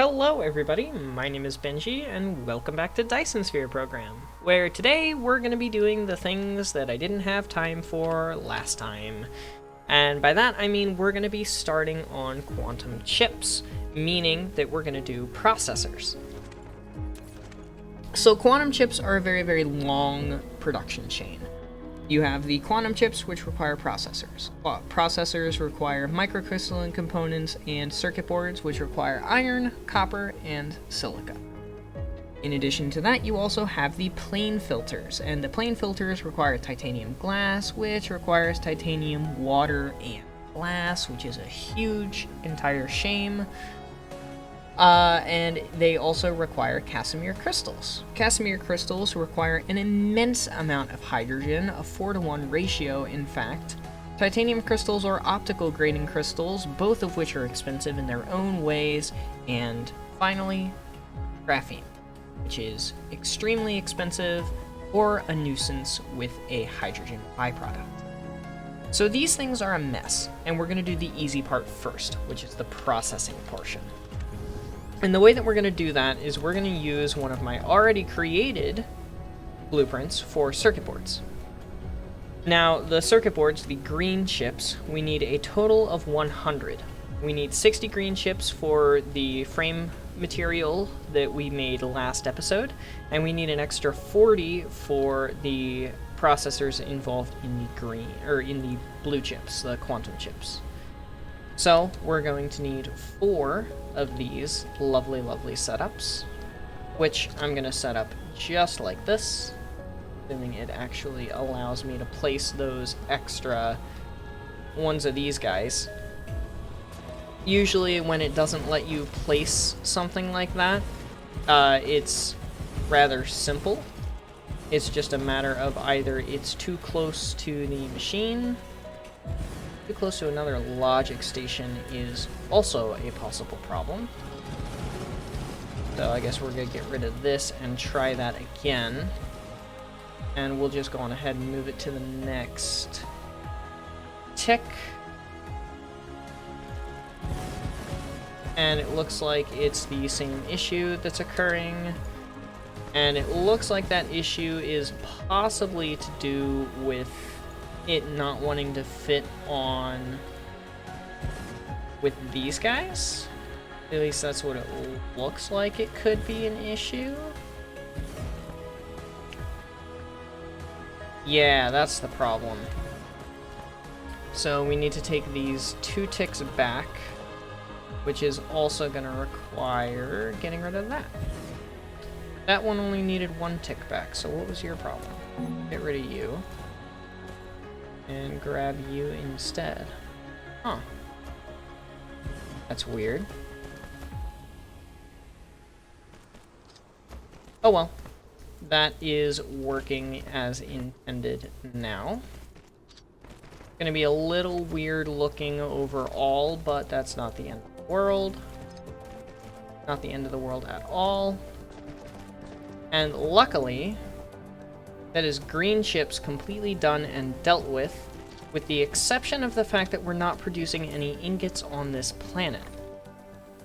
Hello everybody, my name is Benji, and welcome back to Dyson Sphere Program, where today we're going to be doing the things that I didn't have time for last time. And by that I mean we're going to be starting on quantum chips, meaning that we're going to do processors. So quantum chips are a very, very long production chain. You have the quantum chips, which require processors. Processors require microcrystalline components and circuit boards, which require iron, copper, and silica. In addition to that, you also have the plane filters, and the plane filters require titanium glass, which requires titanium, water, and glass, which is a huge entire shame. And they also require Casimir crystals. Casimir crystals require an immense amount of hydrogen, a 4-to-1 ratio in fact. Titanium crystals are optical grading crystals, both of which are expensive in their own ways. And finally, graphene, which is extremely expensive or a nuisance with a hydrogen byproduct. So these things are a mess, and we're going to do the easy part first, which is the processing portion. And the way that we're going to do that is we're going to use one of my already created blueprints for circuit boards. Now, the circuit boards, the green chips, we need a total of 100. We need 60 green chips for the frame material that we made last episode, and we need an extra 40 for the processors involved in the blue chips, the quantum chips. So we're going to need 4 of these lovely setups, which I'm going to set up just like this, assuming it actually allows me to place those extra ones of these guys. Usually when it doesn't let you place something like that, it's rather simple. It's just a matter of either it's too close to the machine. Too close to another logic station is also a possible problem. So I guess we're going to get rid of this and try that again. And we'll just go on ahead and move it to the next tick. And it looks like it's the same issue that's occurring. And it looks like that issue is possibly to do with it not wanting to fit on with these guys. At least that's what it looks like it could be an issue. Yeah, that's the problem. So we need to take these 2 ticks back, which is also going to require getting rid of that. That one only needed 1 tick back, so what was your problem? Get rid of you. And grab you instead. Huh. That's weird. Oh well. That is working as intended now. Gonna be a little weird looking overall, but that's not the end of the world. Not the end of the world at all. And luckily, that is green chips completely done and dealt with the exception of the fact that we're not producing any ingots on this planet.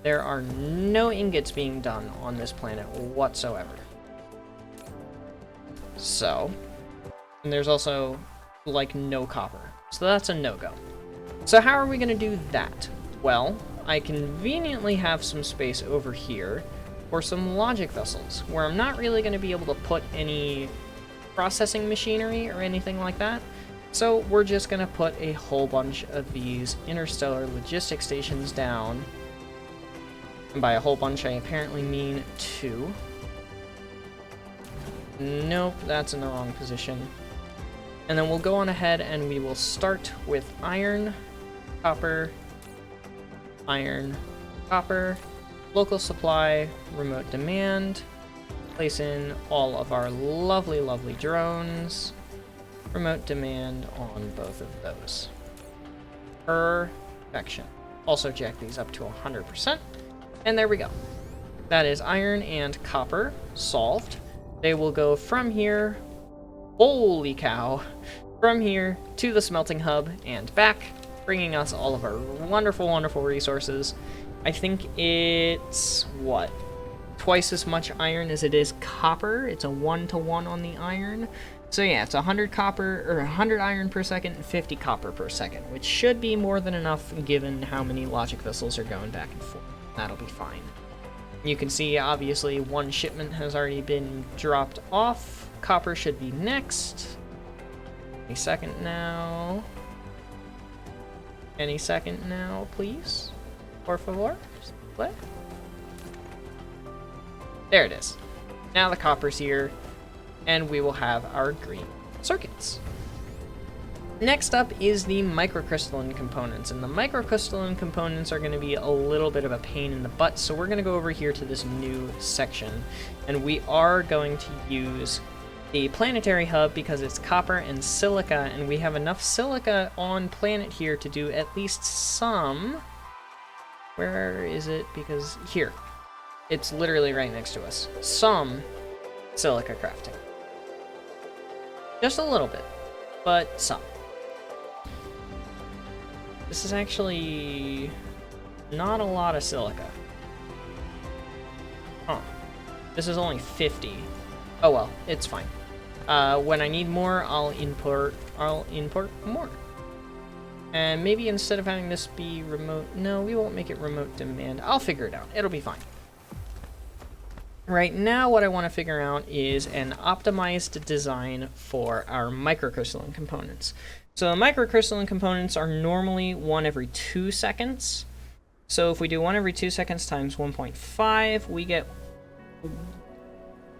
There are no ingots being done on this planet whatsoever. So, and there's also, like, no copper. So that's a no-go. So how are we going to do that? Well, I conveniently have some space over here for some logic vessels, where I'm not really going to be able to put any processing machinery or anything like that. So we're just going to put a whole bunch of these interstellar logistic stations down. And by a whole bunch, I apparently mean 2. Nope, that's in the wrong position. And then we'll go on ahead and we will start with iron, copper, local supply, remote demand. Place in all of our lovely drones. Remote demand on both of those. Perfection. Also jack these up to 100%. And there we go. That is iron and copper solved. They will go from here, holy cow, from here to the smelting hub and back, bringing us all of our wonderful resources. I think it's, what, twice as much iron as it is copper. It's a 1-to-1 on the iron. So yeah, it's 100 copper, or 100 iron per second and 50 copper per second, which should be more than enough given how many logic vessels are going back and forth. That'll be fine. You can see, obviously, one shipment has already been dropped off. Copper should be next. Any second now. Any second now, please. Por favor. What? There it is. Now the copper's here, and we will have our green circuits. Next up is the microcrystalline components, and the microcrystalline components are going to be a little bit of a pain in the butt, so we're going to go over here to this new section, and we are going to use the planetary hub because it's copper and silica, and we have enough silica on planet here to do at least some... Where is it? Because here. It's literally right next to us. Some silica crafting. Just a little bit, but some. This is actually not a lot of silica. Huh. This is only 50. Oh well, it's fine. When I need more, I'll import more. And maybe instead of having this be remote... No, we won't make it remote demand. I'll figure it out. It'll be fine. Right now, what I want to figure out is an optimized design for our microcrystalline components. So the microcrystalline components are normally 1 every 2 seconds. So if we do 1 every 2 seconds times 1.5, we get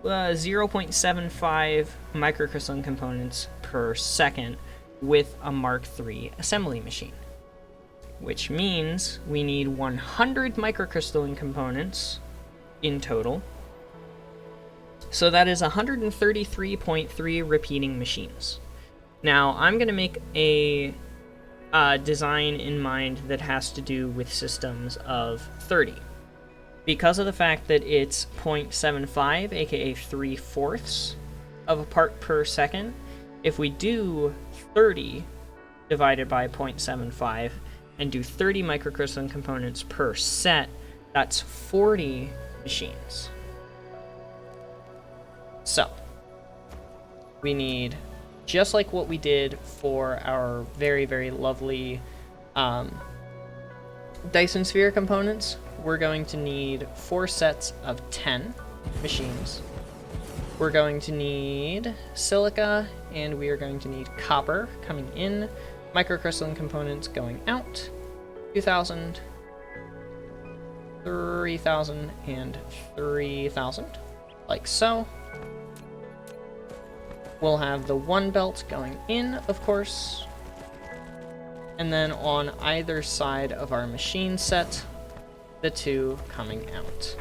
0.75 microcrystalline components per second with a Mark III assembly machine. Which means we need 100 microcrystalline components in total. So that is 133.3 repeating machines. Now, I'm going to make a design in mind that has to do with systems of 30. Because of the fact that it's 0.75, aka 3/4 of a part per second, if we do 30 divided by 0.75 and do 30 microcrystalline components per set, that's 40 machines. So, we need, just like what we did for our very, very lovely Dyson sphere components, we're going to need 4 sets of 10 machines. We're going to need silica, and we are going to need copper coming in, microcrystalline components going out, 2,000, 3,000, and 3,000, like so. We'll have the 1 belt going in, of course, and then on either side of our machine set, the 2 coming out.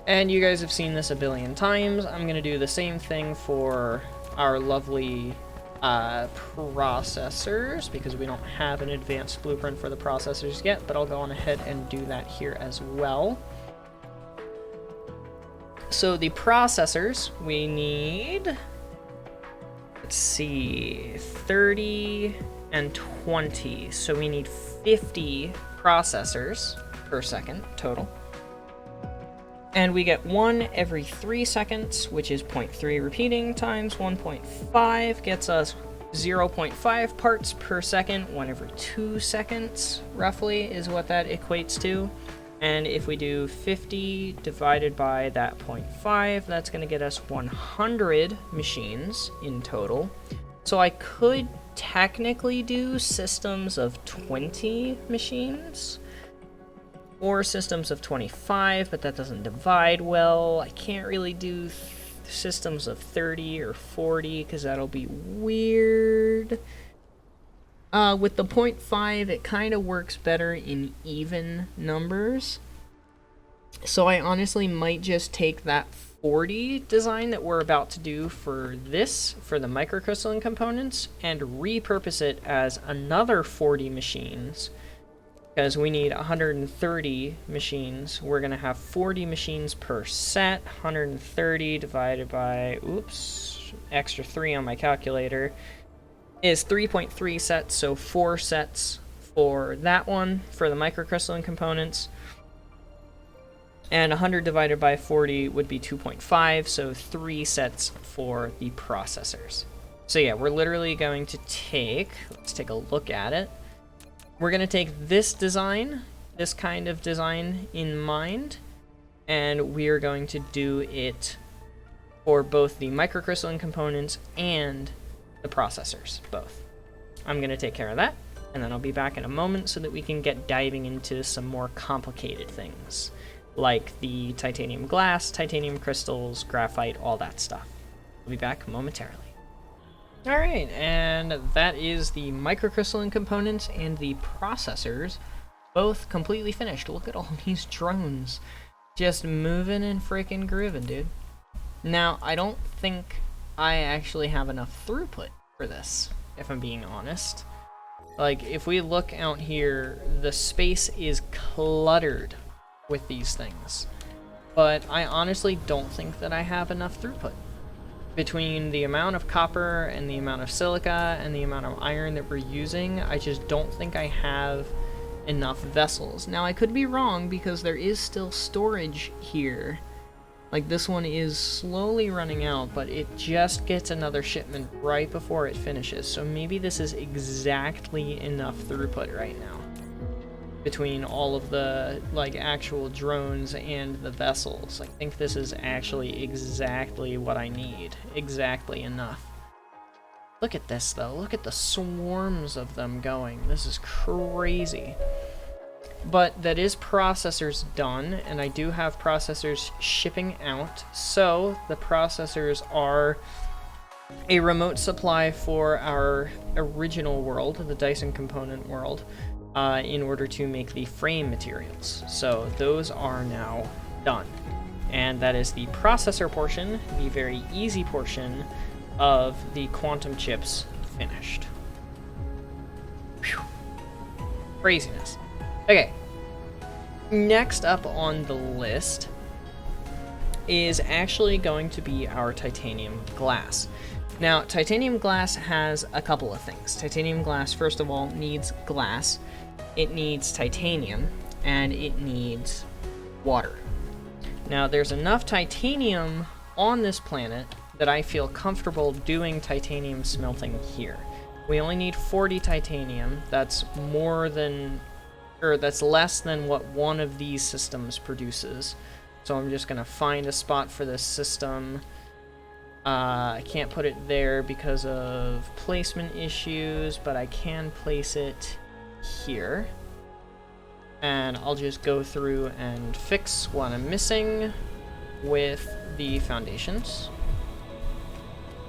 And you guys have seen this a billion times. I'm going to do the same thing for our lovely processors, because we don't have an advanced blueprint for the processors yet, but I'll go on ahead and do that here as well. So the processors, we need... Let's see, 30 and 20, so we need 50 processors per second total. And we get 1 every 3 seconds, which is 0.3 repeating, times 1.5 gets us 0.5 parts per second. 1 every 2 seconds, roughly, is what that equates to. And if we do 50 divided by that 0.5, that's going to get us 100 machines in total. So I could technically do systems of 20 machines, or systems of 25, but that doesn't divide well. I can't really do systems of 30 or 40, because that'll be weird. With the 0.5, it kind of works better in even numbers. So I honestly might just take that 40 design that we're about to do for this, for the microcrystalline components, and repurpose it as another 40 machines. Because we need 130 machines. We're going to have 40 machines per set. 130 divided by, oops, extra 3 on my calculator, is 3.3 sets, so 4 sets for that one, for the microcrystalline components. And 100 divided by 40 would be 2.5, so 3 sets for the processors. So yeah, we're literally going to let's take a look at it. We're going to take this design, this kind of design in mind, and we are going to do it for both the microcrystalline components and the processors, both. I'm going to take care of that, and then I'll be back in a moment so that we can get diving into some more complicated things, like the titanium glass, titanium crystals, graphite, all that stuff. I'll be back momentarily. Alright, and that is the microcrystalline components and the processors, both completely finished. Look at all these drones just moving and freaking grooving, dude. Now, I don't think I actually have enough throughput for this, if I'm being honest. Like, if we look out here, the space is cluttered with these things. But I honestly don't think that I have enough throughput. Between the amount of copper and the amount of silica and the amount of iron that we're using, I just don't think I have enough vessels. Now, I could be wrong because there is still storage here. Like, this one is slowly running out, but it just gets another shipment right before it finishes. So maybe this is exactly enough throughput right now, between all of the, like, actual drones and the vessels. I think this is actually exactly what I need. Exactly enough. Look at this, though. Look at the swarms of them going. This is crazy. But that is processors done, and I do have processors shipping out. So the processors are a remote supply for our original world, the Dyson component world, in order to make the frame materials. So those are now done. And that is the processor portion, the very easy portion of the quantum chips finished. Whew. Craziness. Okay. Next up on the list is actually going to be our titanium glass. Now, titanium glass has a couple of things. Titanium glass, first of all, needs glass. It needs titanium, and it needs water. Now, there's enough titanium on this planet that I feel comfortable doing titanium smelting here. We only need 40 titanium. That's that's less than what one of these systems produces. So I'm just gonna find a spot for this system. I can't put it there because of placement issues, but I can place it here. And I'll just go through and fix what I'm missing with the foundations.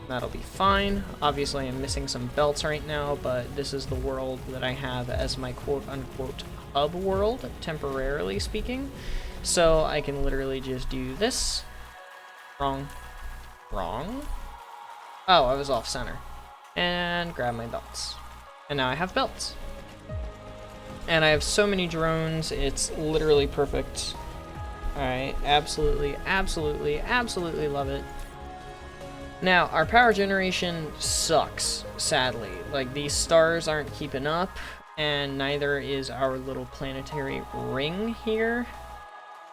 That'll be fine. Obviously, I'm missing some belts right now, but this is the world that I have as my quote-unquote hub world, temporarily speaking. So I can literally just do this. Wrong. Oh, I was off center. And grab my belts. And now I have belts. And I have so many drones, it's literally perfect. Alright, absolutely love it. Now, our power generation sucks, sadly. Like, these stars aren't keeping up, and neither is our little planetary ring here.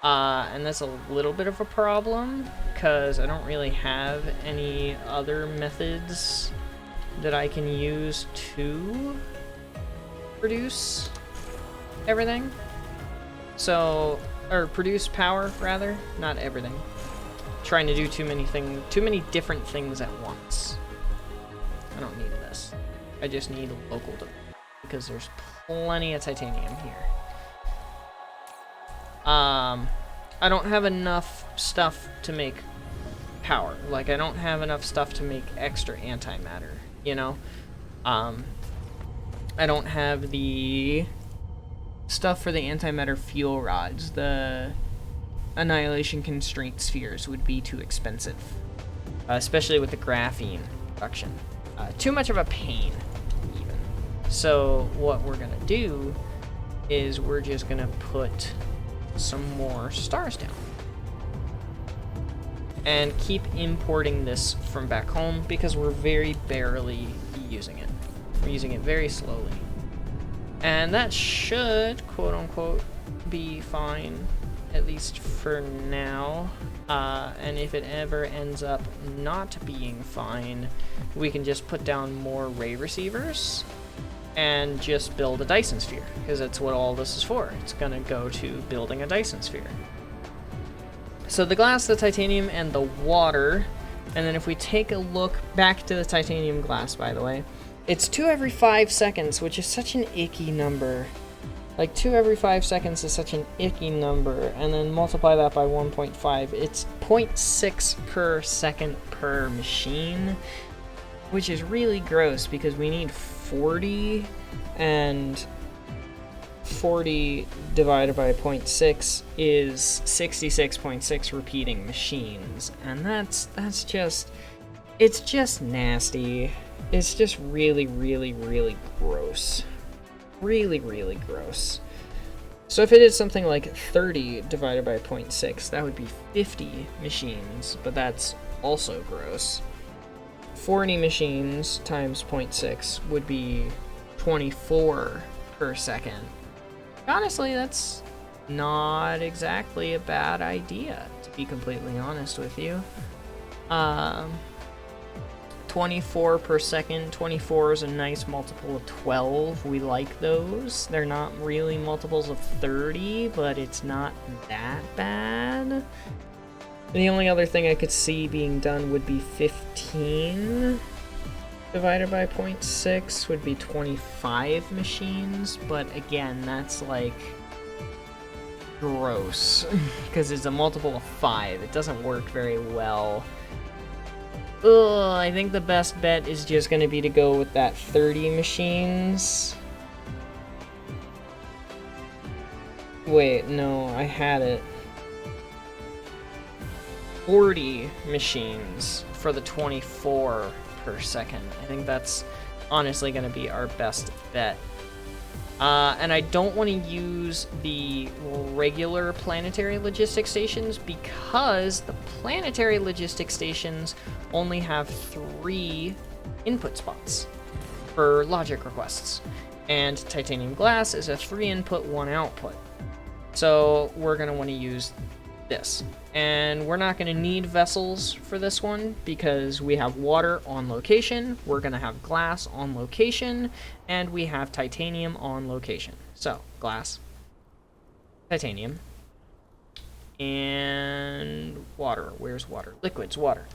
And that's a little bit of a problem, because I don't really have any other methods that I can use to produce everything. So, or produce power, rather, not everything. Trying to do too many different things at once. I don't need this. I just need local because there's plenty of titanium here. I don't have enough stuff to make power. Like, I don't have enough stuff to make extra antimatter, you know? I don't have the stuff for the antimatter fuel rods. The annihilation constraint spheres would be too expensive, especially with the graphene production. Too much of a pain, even. So what we're gonna do is we're just gonna put some more stars down and keep importing this from back home because we're very barely using it. We're using it very slowly. And that should, quote unquote, be fine. at least for now. And if it ever ends up not being fine, we can just put down more ray receivers and just build a Dyson sphere, because that's what all this is for. It's gonna go to building a Dyson sphere. So the glass, the titanium, and the water. And then if we take a look back to the titanium glass, by the way, it's 2 every 5 seconds, which is such an icky number. Like 2 every 5 seconds is such an icky number, and then multiply that by 1.5. It's 0.6 per second per machine, which is really gross because we need 40, and 40 divided by 0.6 is 66.6 repeating machines, and that's just, it's just nasty. It's just really, really, really gross. Really, really gross. So if it is something like 30 divided by 0.6, that would be 50 machines, but that's also gross. 40 machines times 0.6 would be 24 per second. Honestly, that's not exactly a bad idea, to be completely honest with you. 24 per second. 24 is a nice multiple of 12. We like those. They're not really multiples of 30, but it's not that bad. The only other thing I could see being done would be 15 divided by 0.6 would be 25 machines, but again, that's like gross because it's a multiple of 5. It doesn't work very well. Ugh, I think the best bet is just going to be to go with that 30 machines. Wait, no, I had it. 40 machines for the 24 per second. I think that's honestly going to be our best bet. And I don't want to use the regular planetary logistics stations because the planetary logistics stations only have 3 input spots for logic requests. And titanium glass is a 3 input, 1 output. So we're going to want to use this. And we're not going to need vessels for this one because we have water on location, we're going to have glass on location, and we have titanium on location. So, glass, titanium, and water. Where's water? Liquids, water.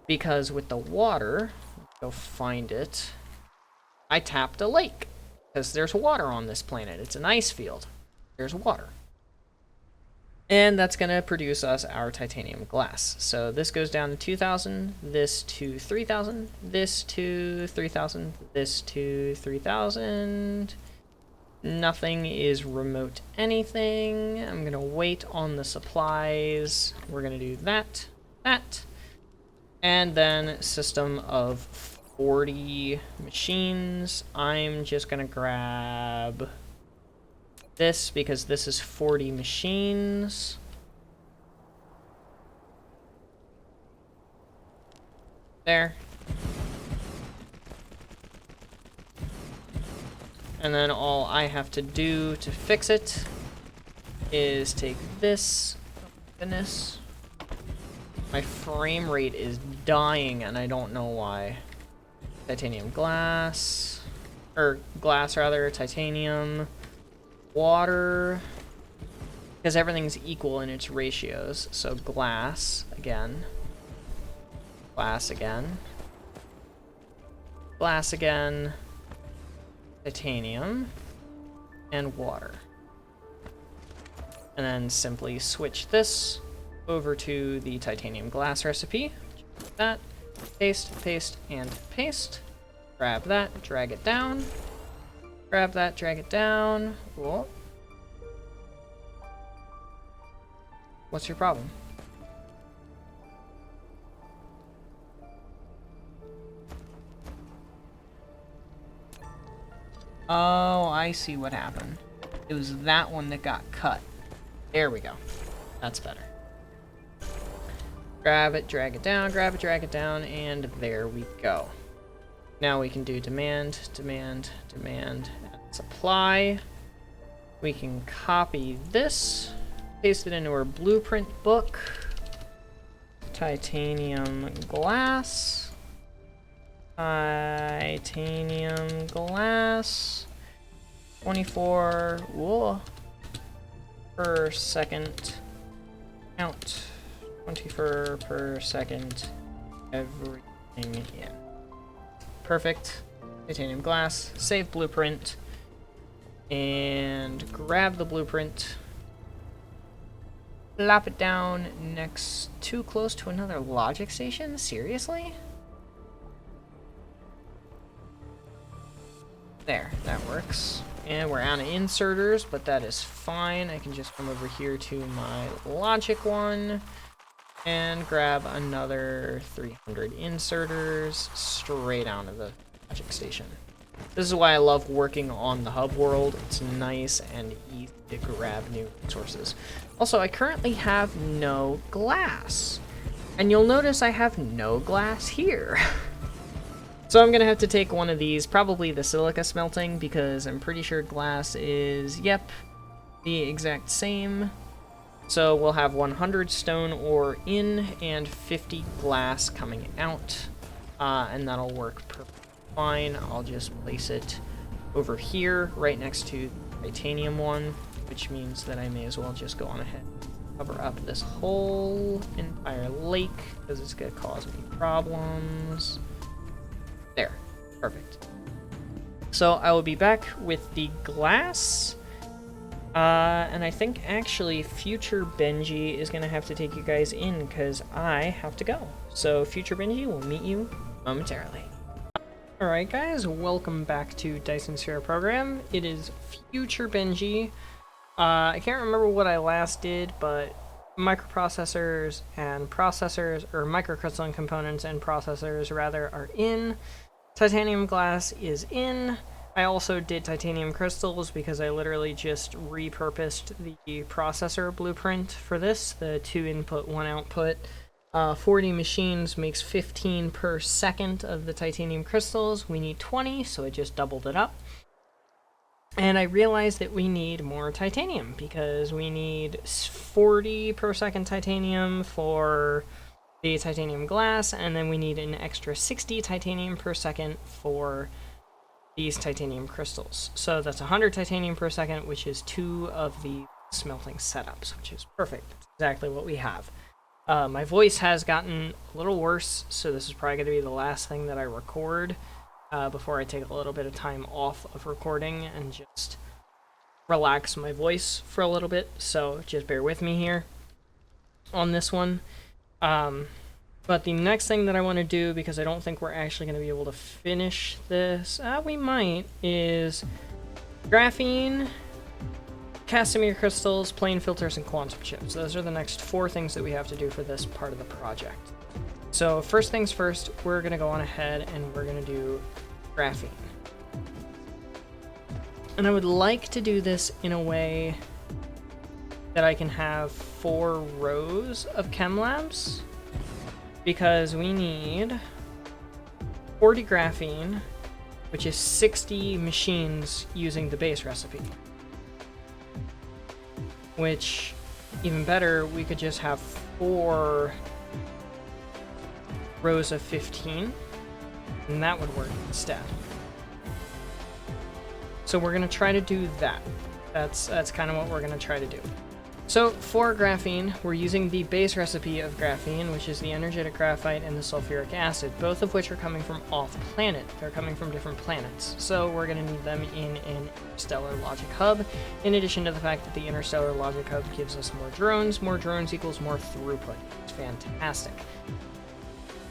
Because with the water, go find it, I tapped a lake because there's water on this planet. It's an ice field. There's water. And that's going to produce us our titanium glass. So this goes down to 2,000, this to 3,000, this to 3,000, this to 3,000. Nothing is remote anything. I'm going to wait on the supplies. We're going to do that, that. And then system of 40 machines. I'm just going to grab this because this is 40 machines. There. And then all I have to do to fix it is take this. Oh, goodness. My frame rate is dying and I don't know why. Titanium glass. Or glass rather, titanium. Water, because everything's equal in its ratios. So glass again, glass again, glass again, titanium, and water. And then simply switch this over to the titanium glass recipe. That, paste, paste, and paste. Grab that, drag it down. Grab that, drag it down. Whoa. What's your problem? Oh, I see what happened. It was that one that got cut. There we go. That's better. Grab it, drag it down, grab it, drag it down, and there we go. Now we can do demand, demand, demand, and supply. We can copy this Paste it into our blueprint book. Titanium glass. Titanium glass. 24 wool per second. Count 24 per second. Everything in. Perfect. Titanium glass. Save blueprint. And grab the blueprint. Plop it down next, too close to another logic station? Seriously? There, that works. And we're out of inserters, but that is fine. I can just come over here to my logic one and grab another 300 inserters straight out of the logic station. This is why I love working on the hub world. It's nice and easy to grab new resources. Also, I currently have no glass. And you'll notice I have no glass here. So I'm going to have to take one of these, probably the silica smelting, because I'm pretty sure glass is, yep, the exact same. So we'll have 100 stone ore in and 50 glass coming out. And that'll work perfectly fine. I'll just place it over here right next to the titanium one, which means that I may as well just go on ahead and cover up this whole entire lake because it's going to cause me problems. There. Perfect. So I will be back with the glass. And I think actually future Benji is going to have to take you guys in because I have to go. So future Benji will meet you momentarily. Alright guys, welcome back to Dyson Sphere Program. It is future Benji. I can't remember what I last did, but microprocessors and processors, or microcrystalline components and processors rather, are in. Titanium glass is in. I also did titanium crystals because I literally just repurposed the processor blueprint for this, the 2 input, 1 output. 40 machines makes 15 per second of the titanium crystals. We need 20, so I just doubled it up. And I realized that we need more titanium because we need 40 per second titanium for the titanium glass, and then we need an extra 60 titanium per second for these titanium crystals. So that's 100 titanium per second, which is 2 of the smelting setups, which is perfect. That's exactly what we have. My voice has gotten a little worse, so this is probably going to be the last thing that I record before I take a little bit of time off of recording and just relax my voice for a little bit. So just bear with me here on this one. But the next thing that I want to do, because I don't think we're actually going to be able to finish this, we might, is graphene, Casimir crystals, plane filters, and quantum chips. Those are the next 4 things that we have to do for this part of the project. So first things first, we're going to go on ahead and we're going to do graphene. And I would like to do this in a way that I can have 4 rows of chem labs, because we need 40 graphene, which is 60 machines using the base recipe. Which, even better, we could just have 4 rows of 15, and that would work instead. So we're going to try to do that. That's kind of what we're going to try to do. So for graphene, we're using the base recipe of graphene, which is the energetic graphite and the sulfuric acid, both of which are coming from off-planet. They're coming from different planets. So we're going to need them in an interstellar logic hub, in addition to the fact that the interstellar logic hub gives us more drones. More drones equals more throughput. It's fantastic.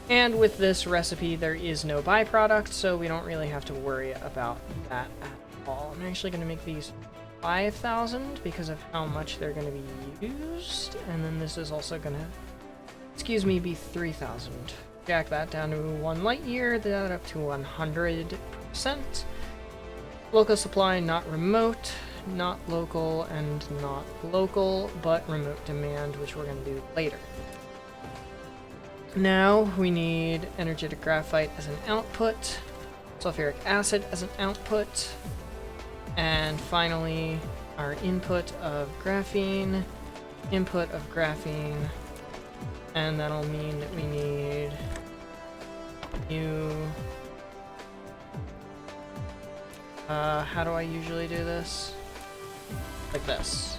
And with this recipe, there is no byproduct, so we don't really have to worry about that at all. I'm actually going to make these 5,000 because of how much they're going to be used, and then this is also going to, be 3,000. Jack that down to 1 light year, that up to 100%. Local supply, not remote, not local, and not local, but remote demand, which we're going to do later. Now we need energetic graphite as an output, sulfuric acid as an output, and finally our input of graphene input of graphene, and that'll mean that we need new... how do I usually do this? Like this.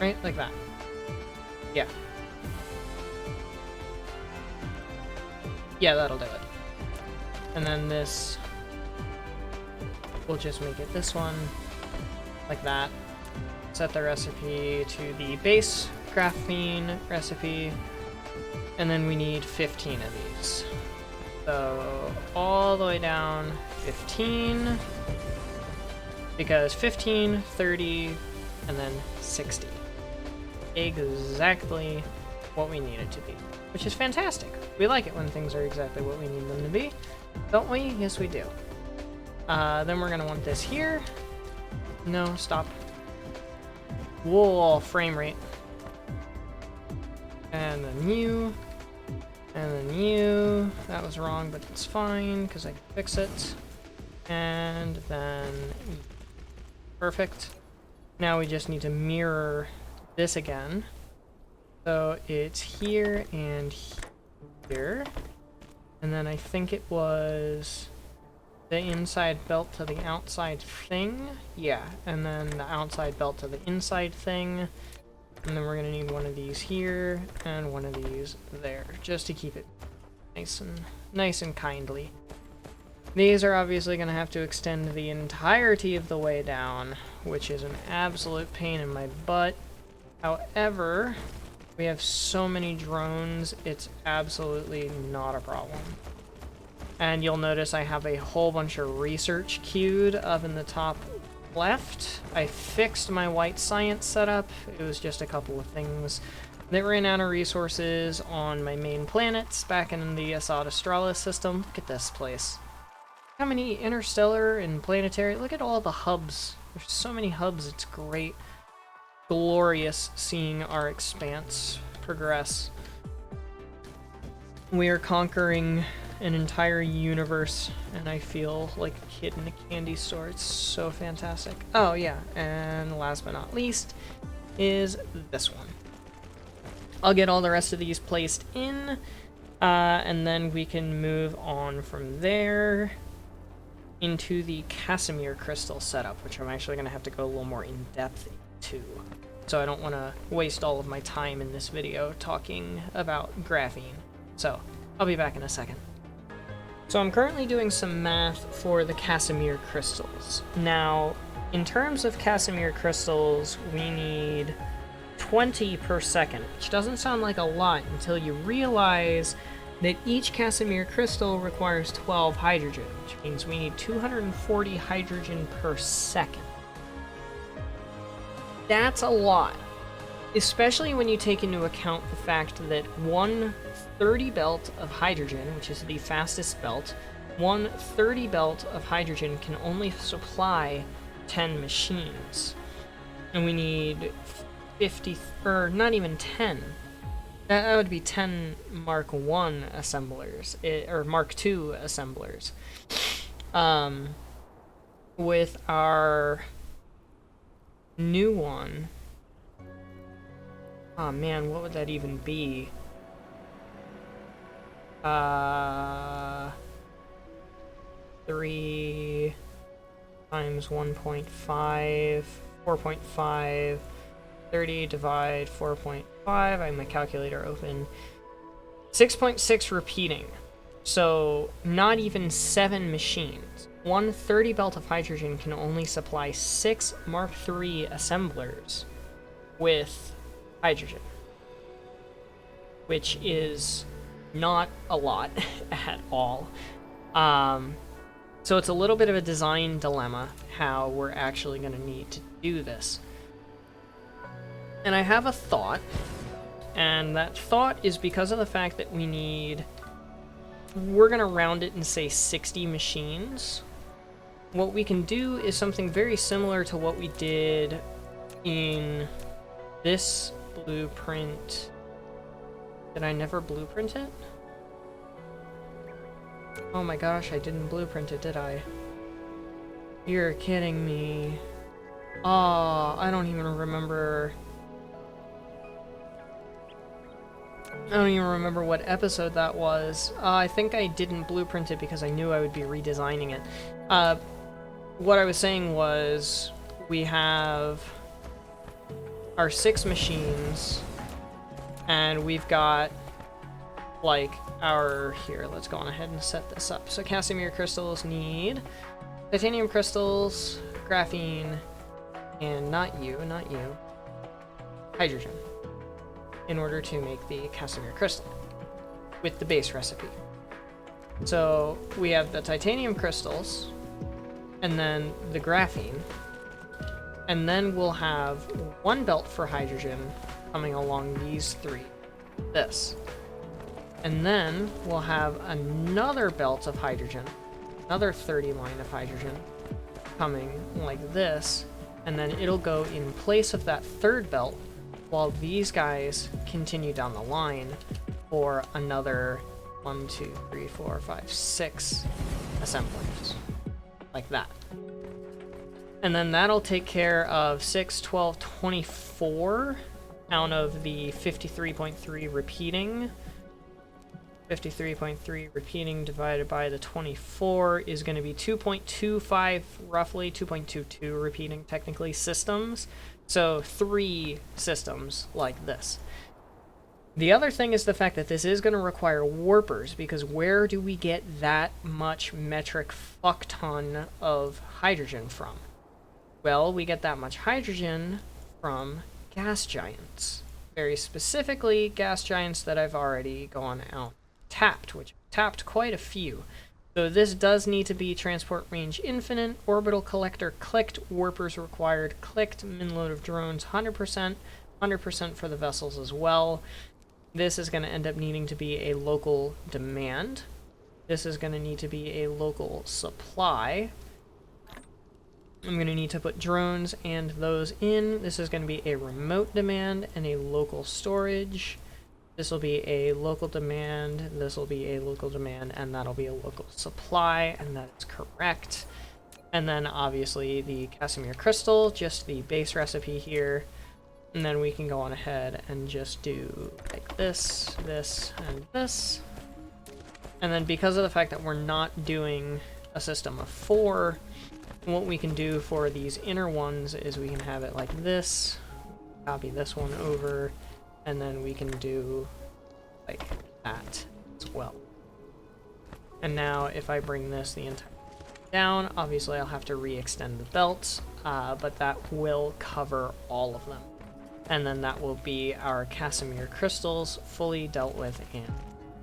Right? Like that. Yeah. Yeah, that'll do it. And then this, we'll just make it this one, like that. Set the recipe to the base graphene recipe, and then we need 15 of these. So all the way down 15, because 15, 30, and then 60. Exactly what we need it to be, which is fantastic. We like it when things are exactly what we need them to be, don't we? Yes, we do. Then we're gonna want this here. No, stop. Whoa, frame rate. And then you. And then you. That was wrong, but it's fine, because I can fix it. And then... Perfect. Now we just need to mirror this again. So it's here and here. And then I think it was the inside belt to the outside thing. Yeah, and then the outside belt to the inside thing. And then we're gonna need one of these here and one of these there, just to keep it nice and kindly. These are obviously gonna have to extend the entirety of the way down, which is an absolute pain in my butt. However, we have so many drones, it's absolutely not a problem. And you'll notice I have a whole bunch of research queued up in the top left. I fixed my white science setup. It was just a couple of things that ran out of resources on my main planets back in the Assad Australis system. Look at this place. How many interstellar and planetary, look at all the hubs. There's so many hubs, it's great. Glorious seeing our expanse progress. We are conquering an entire universe, and I feel like a kid in a candy store. It's so fantastic. Oh yeah, and last but not least is this one. I'll get all the rest of these placed in, and then we can move on from there into the Casimir Crystal setup, which I'm actually going to have to go a little more in depth into. So I don't want to waste all of my time in this video talking about graphene. So I'll be back in a second. So I'm currently doing some math for the Casimir Crystals. Now, in terms of Casimir Crystals, we need 20 per second, which doesn't sound like a lot until you realize that each Casimir Crystal requires 12 hydrogen, which means we need 240 hydrogen per second. That's a lot, especially when you take into account the fact that one 30 belt of hydrogen, which is the fastest belt, one 30 belt of hydrogen can only supply 10 machines. And we need 50, or not even 10. That would be 10 Mark 1 assemblers, or Mark 2 assemblers. With our new one, oh man, what would that even be? 3 times 1.5, 4.5, 30 divide 4.5, I have my calculator open, 6.6 repeating, so not even 7 machines. One 30 belt of hydrogen can only supply 6 Mark III assemblers with hydrogen, which is not a lot at all. So it's a little bit of a design dilemma how we're actually going to need to do this. And I have a thought, and that thought is because of the fact that we're going to round it and say 60 machines. What we can do is something very similar to what we did in this blueprint. Did I never blueprint it? Oh my gosh, I didn't blueprint it, did I? You're kidding me. Oh, I don't even remember. I don't even remember what episode that was. I think I didn't blueprint it because I knew I would be redesigning it. What I was saying was we have our 6 machines, and we've got like our... Here, let's go on ahead and set this up. So Casimir Crystals need titanium crystals, graphene, and not you, hydrogen, in order to make the Casimir crystal with the base recipe. So we have the titanium crystals, and then the graphene, and then we'll have 1 belt for hydrogen coming along these 3. This. And then we'll have another belt of hydrogen, another 30 line of hydrogen coming like this, and then it'll go in place of that 3rd belt while these guys continue down the line for another 1, 2, 3, 4, 5, 6 assemblies. Like that. And then that'll take care of 6, 12, 24 out of the 53.3 repeating. 53.3 repeating divided by the 24 is going to be 2.25, roughly 2.22 repeating technically systems. So 3 systems like this. The other thing is the fact that this is going to require warpers, because where do we get that much metric fuck ton of hydrogen from? Well, we get that much hydrogen from gas giants. Very specifically, gas giants that I've already gone out tapped, which tapped quite a few. So this does need to be transport range infinite, orbital collector clicked, warpers required clicked, min load of drones 100%, 100% for the vessels as well. This is going to end up needing to be a local demand. This is going to need to be a local supply. I'm going to need to put drones and those in. This is going to be a remote demand and a local storage. This will be a local demand, this will be a local demand, and that'll be a local supply, and that is correct. And then obviously the Casimir crystal, just the base recipe here. And then we can go on ahead and just do like this, this, and this. And then because of the fact that we're not doing a system of 4, what we can do for these inner ones is we can have it like this, copy this one over, and then we can do like that as well. And now if I bring this the entire down, obviously I'll have to re-extend the belts, but that will cover all of them. And then that will be our Casimir crystals fully dealt with and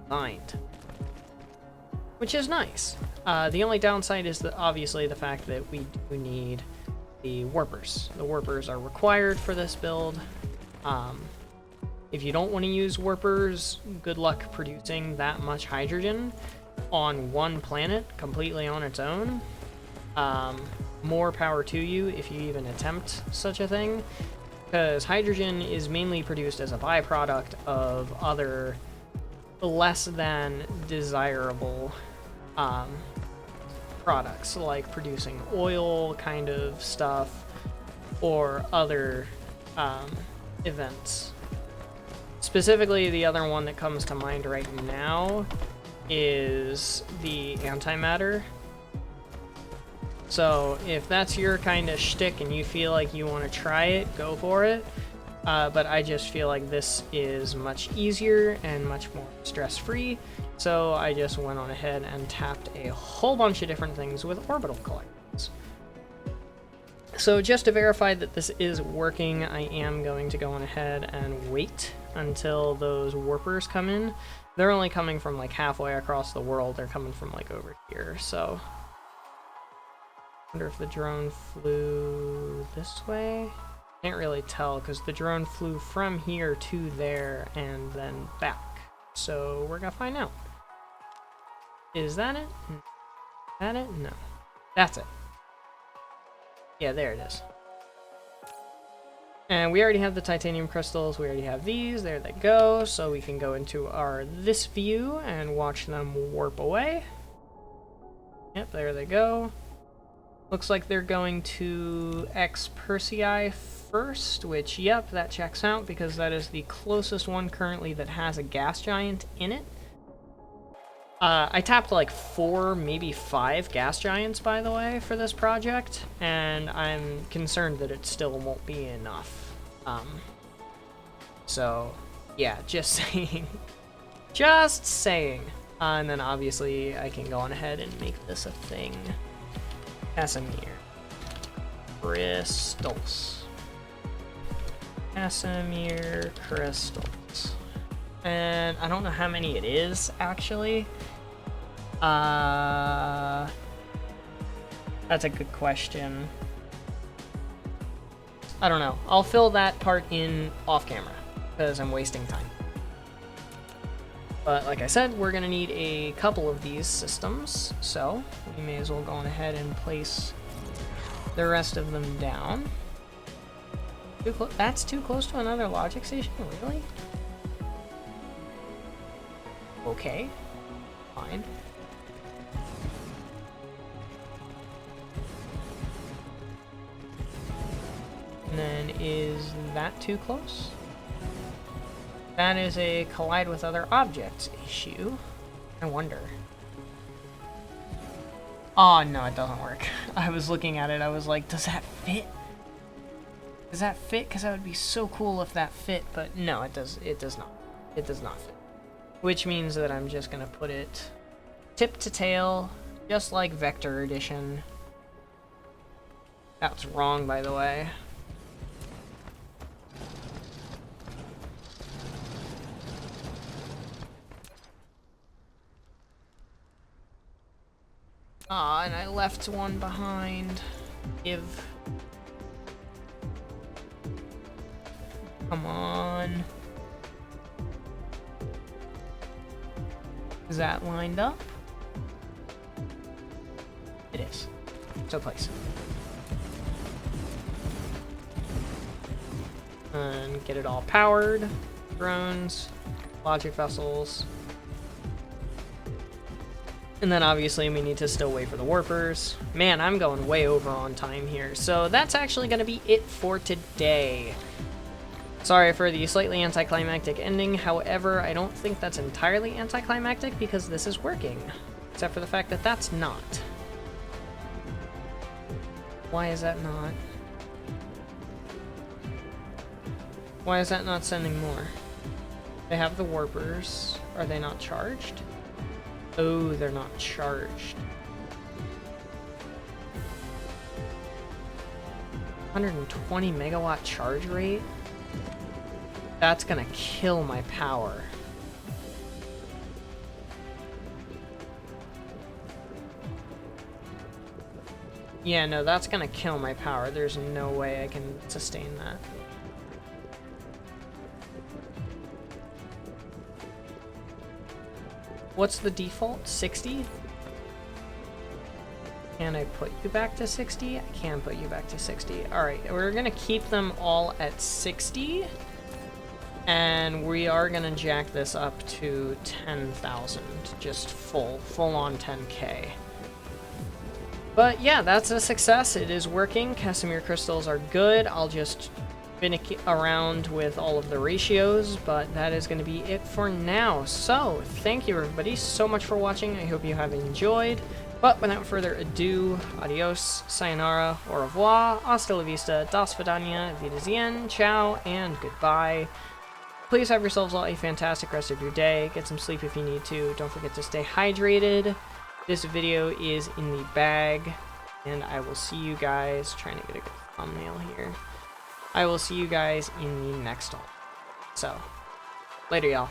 designed. Which is nice. The only downside is that obviously the fact that we do need the warpers. The warpers are required for this build. If you don't want to use warpers, good luck producing that much hydrogen on one planet completely on its own. More power to you if you even attempt such a thing, because hydrogen is mainly produced as a byproduct of other less than desirable products, like producing oil kind of stuff or other events. Specifically, the other one that comes to mind right now is the antimatter. So if that's your kind of shtick and you feel like you want to try it, go for it. But I just feel like this is much easier and much more stress-free. So I just went on ahead and tapped a whole bunch of different things with orbital collectors. So just to verify that this is working, I am going to go on ahead and wait until those warpers come in. They're only coming from like halfway across the world. They're coming from like over here, so... I wonder if the drone flew this way? Can't really tell because the drone flew from here to there and then back. So we're gonna find out. Is that it? Is that it? No. That's it. Yeah, there it is. And we already have the titanium crystals. We already have these. There they go. So we can go into our this view and watch them warp away. Yep, there they go. Looks like they're going to X Persei first, which, yep, that checks out because that is the closest one currently that has a gas giant in it. I tapped like 4, maybe 5 gas giants, by the way, for this project, and I'm concerned that it still won't be enough. So, yeah, just saying. Just saying. And then obviously I can go on ahead and make this a thing. Casimir Crystals. Casimir Crystals. And I don't know how many it is, actually. That's a good question. I don't know. I'll fill that part in off camera, because I'm wasting time. But like I said, we're going to need a couple of these systems, so we may as well go on ahead and place the rest of them down. That's too close to another logic station? Really? Okay. Fine. And then is that too close? That is a collide with other objects issue. I wonder. Oh, no, it doesn't work. I was looking at it, I was like, does that fit? Does that fit? Because that would be so cool if that fit, but no, it does not. It does not fit. Which means that I'm just gonna put it tip to tail, just like Vector Edition. That was wrong, by the way. Ah, and I left one behind. Come on. Is that lined up? It is. So place. And get it all powered. Drones, logic vessels. And then obviously we need to still wait for the warpers. Man, I'm going way over on time here. So that's actually going to be it for today. Sorry for the slightly anticlimactic ending. However, I don't think that's entirely anticlimactic because this is working. Except for the fact that that's not. Why is that not? Why is that not sending more? They have the warpers. Are they not charged? Oh, they're not charged. 120 megawatt charge rate? That's gonna kill my power. Yeah, no, that's gonna kill my power. There's no way I can sustain that. What's the default? 60? Can I put you back to 60? I can put you back to 60. Alright, we're gonna keep them all at 60. And we are gonna jack this up to 10,000. Just full on 10K. But yeah, that's a success. It is working. Casimir crystals are good. I'll just finicky around with all of the ratios, but that is going to be it for now. So thank you everybody so much for watching. I hope you have enjoyed, but without further ado, adios, sayonara, au revoir, hasta la vista, das vidania, wiedersehen, ciao, and goodbye. Please have yourselves all a fantastic rest of your day. Get some sleep if you need to. Don't forget to stay hydrated. This video is in the bag, and I will see you guys, trying to get a good thumbnail here. I will see you guys in the next one. So, later y'all.